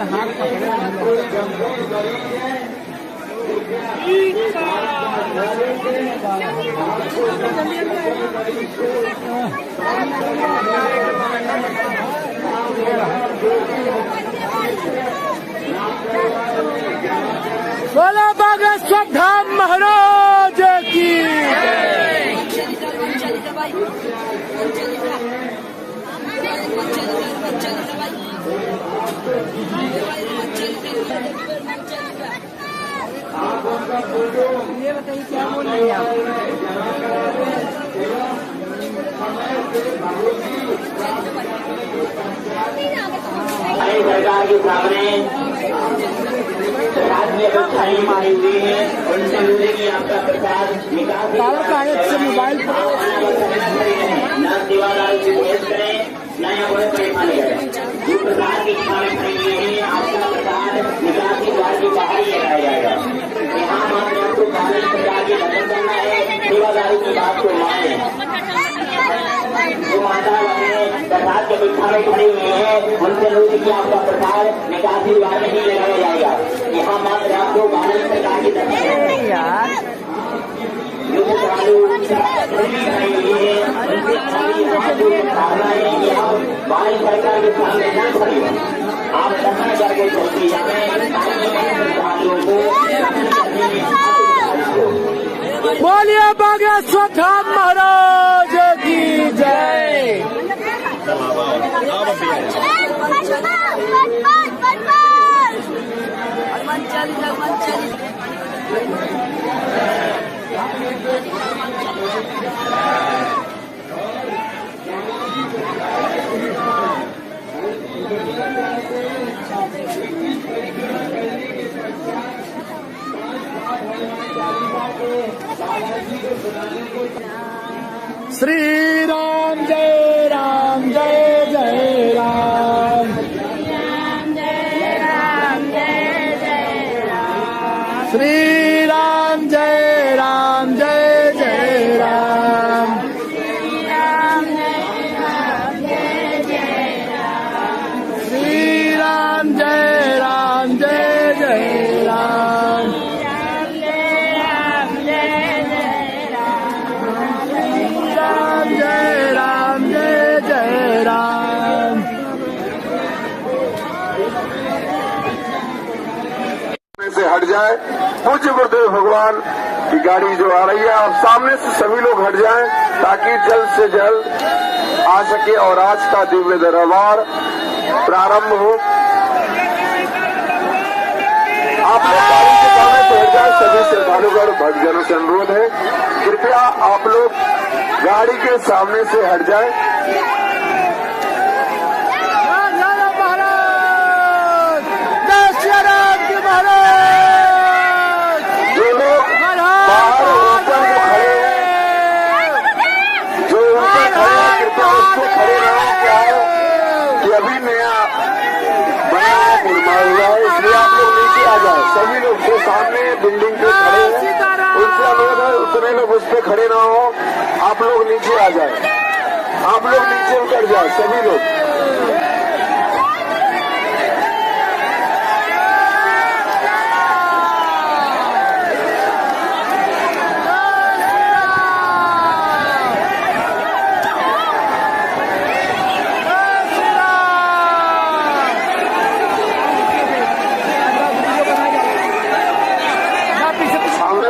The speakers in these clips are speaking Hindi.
हाथ पकड़े बोला बागेश्वर धाम महाराज की। ये बताइए क्या बोल रही है आप? सरकार के सामने राज्य में छाई मारी हुई है, उनसे मिलेगी आपका प्रचार विकास से मोबाइल न दीवार से भेज करें न यहाँ बड़े परेशानी करें। जो प्रचार की छाई खड़ी हुई है, आपका प्रचार विकास के द्वार के बाहर ही लगाया जाएगा। यहाँ मात्र आपको कानूनी प्रचार की खत्म करना है, सेवादारी की बात को माने। जो माता अपने प्रसाद के बिठा में खड़ी हुई है, उनसे रोज की आपका प्रसाद निकासी द्वार में ही लगाया जाएगा। यहाँ मात्र आपको कानूनी प्रचार की भारत सरकार के सामने न खड़ी हो, आप धरना करके चलती बोलिए बागेश्वर धाम महाराज की जय। श्री राम जय राम जय जय राम। श्री राम जय राम जय जय राम। श्री राम जय राम जय जय राम। से हट जाए। पूज्य गुरुदेव भगवान की गाड़ी जो आ रही है, आप सामने से सभी लोग हट जाएं ताकि जल्द से जल्द आ सके और आज का दिव्य दरबार प्रारंभ हो। आप लोग गाड़ी के सामने से हट जाए। सभी श्रद्धालुगण भक्तजनों से अनुरोध है, कृपया आप लोग गाड़ी के सामने से हट जाए। अभी नया बना निर्माण हुआ है, इसलिए आप लोग नीचे आ जाए। सभी लोग जो सामने बिल्डिंग पे खड़े हैं उनसे अनुरोध है, उतने लोग उस पे खड़े ना हो, आप लोग नीचे आ जाए। आप लोग नीचे उतर जाए सभी लोग।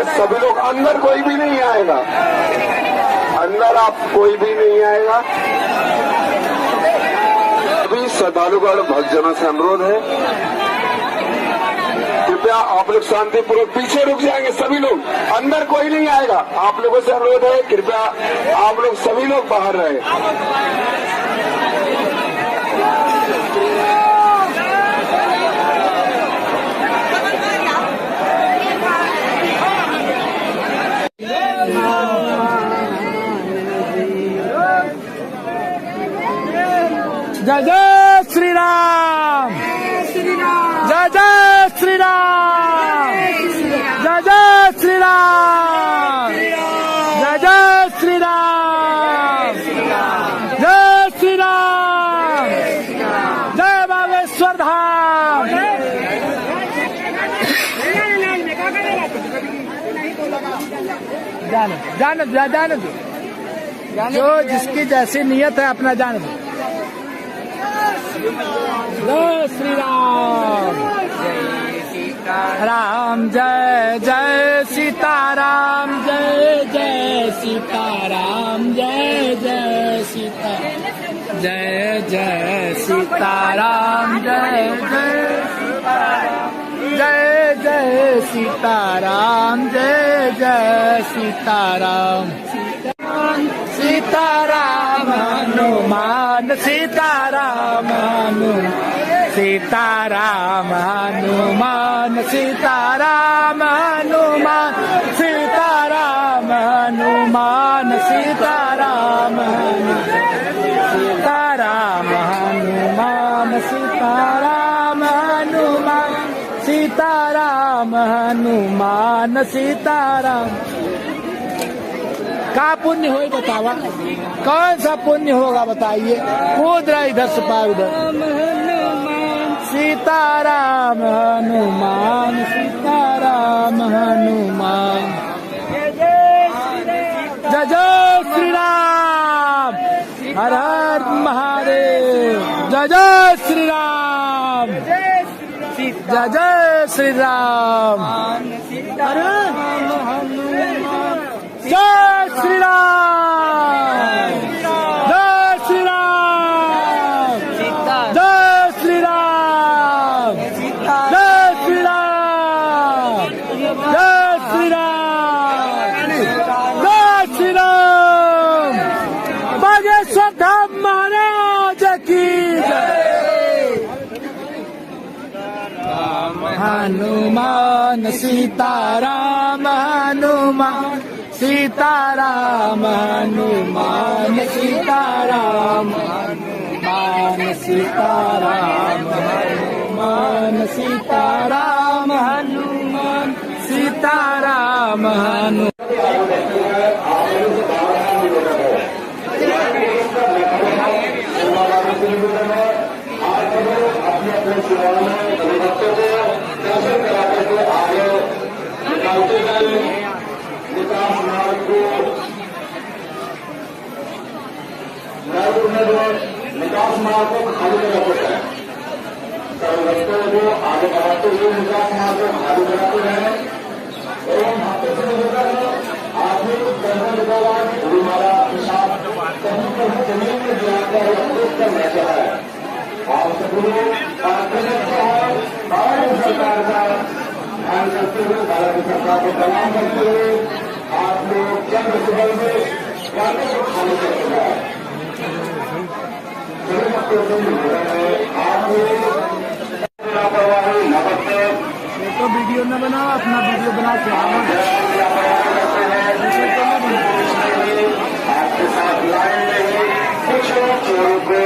सभी लोग अंदर, कोई भी नहीं आएगा अंदर, आप कोई भी नहीं आएगा। सभी श्रद्धालुगण भक्तजनों से अनुरोध है, कृपया आप लोग शांतिपूर्वक पीछे रुक जाएंगे। सभी लोग अंदर, कोई नहीं आएगा। आप लोगों से अनुरोध है, कृपया आप लोग सभी लोग बाहर रहे। जय जय श्री राम, जय जय श्री राम, जय जय श्री राम, जय जय श्री राम। जाने दो जो जिसकी जैसी नियत है अपना जाने दो। जय श्री राम। राम जय जय सीताराम, जय जय सीताराम, जय जय सीताराम, जय जय सीताराम, जय जय सीताराम, जय जय सीताराम, सीताराम हनुमान, सीताराम हनुमान, सीताराम हनुमान, सीताराम हनुमान, सीताराम हनुमान, सीताराम सीताराम हनुमान, सीताराम हनुमान, सीताराम हनुमान, सीताराम। का पुण्य हो बतावा, कौन सा पुण्य होगा बताइए। कूद रहा इधर से पार उधर। सीताराम हनुमान, सीताराम हनुमान, जय जय श्री राम, हर हर महादेव, जय जय श्री राम, जय जय श्री राम, जय श्री राम, जय श्री राम, जय श्री राम, जय श्री राम, जय श्री राम, जय श्री राम। बागेश्वर धाम महाराज की जय। हनुमान सीताराम, हनुमान सीताराम, हनुमान सीताराम, हनुमान सीताराम, हनुमान सीताराम, हनुमान सीताराम, हनुमान। निकास मार्ग को खाली करना पड़ता है। रस्तों को आगे बढ़ाते हुए निकास मार्ग को खाली कराते हैं एवं हाथों से निकलकर आदमी जंगल निकाला गुरुमारा पेशाब कहीं कहीं जमीन में गिराता है, कर रहता है। और सभी भारत सरकार का ध्यान करते हुए, भारत सरकार को प्रणाम करते हुए आप लोग चंद्र सुबह में रास्ते को खाली करते हैं। तो वीडियो न बनाओ, अपना वीडियो बना के आपके साथ लाइन में कुछ चोरों को